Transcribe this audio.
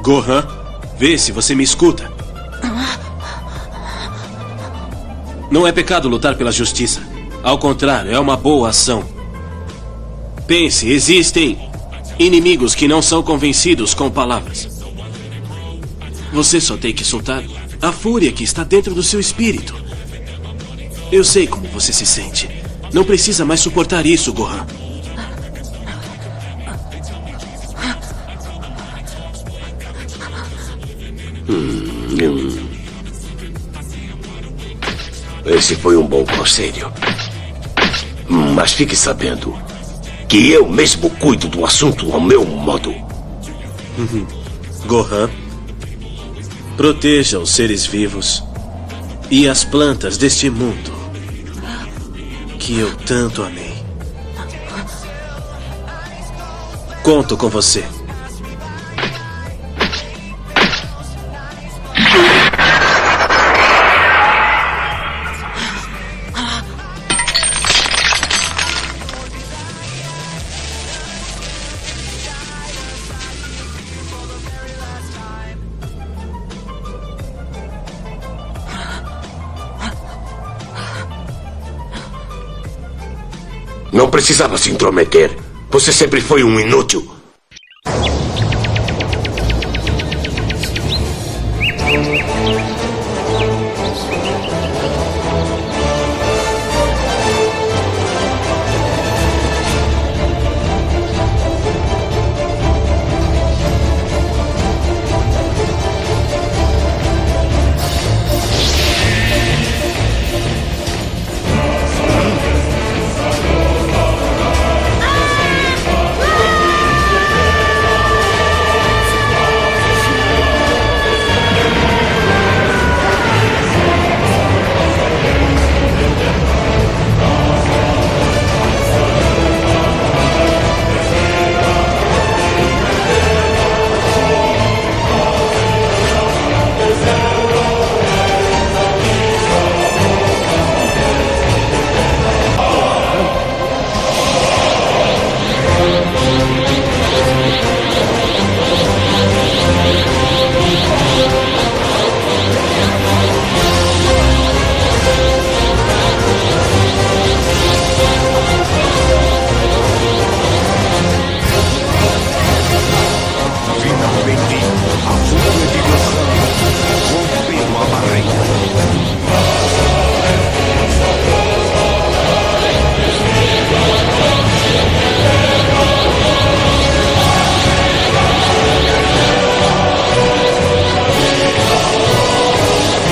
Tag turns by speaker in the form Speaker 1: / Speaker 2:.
Speaker 1: Gohan, vê se você me escuta. Não é pecado lutar pela justiça. Ao contrário, é uma boa ação. Pense, existem inimigos que não são convencidos com palavras. Você só tem que soltar a fúria que está dentro do seu espírito. Eu sei como você se sente. Não precisa mais suportar isso, Gohan.
Speaker 2: Esse foi um bom conselho. Mas fique sabendo que eu mesmo cuido do assunto ao meu modo.
Speaker 1: Gohan, proteja os seres vivos e as plantas deste mundo que eu tanto amei. Conto com você.
Speaker 2: Não precisava se intrometer. Você sempre foi um inútil.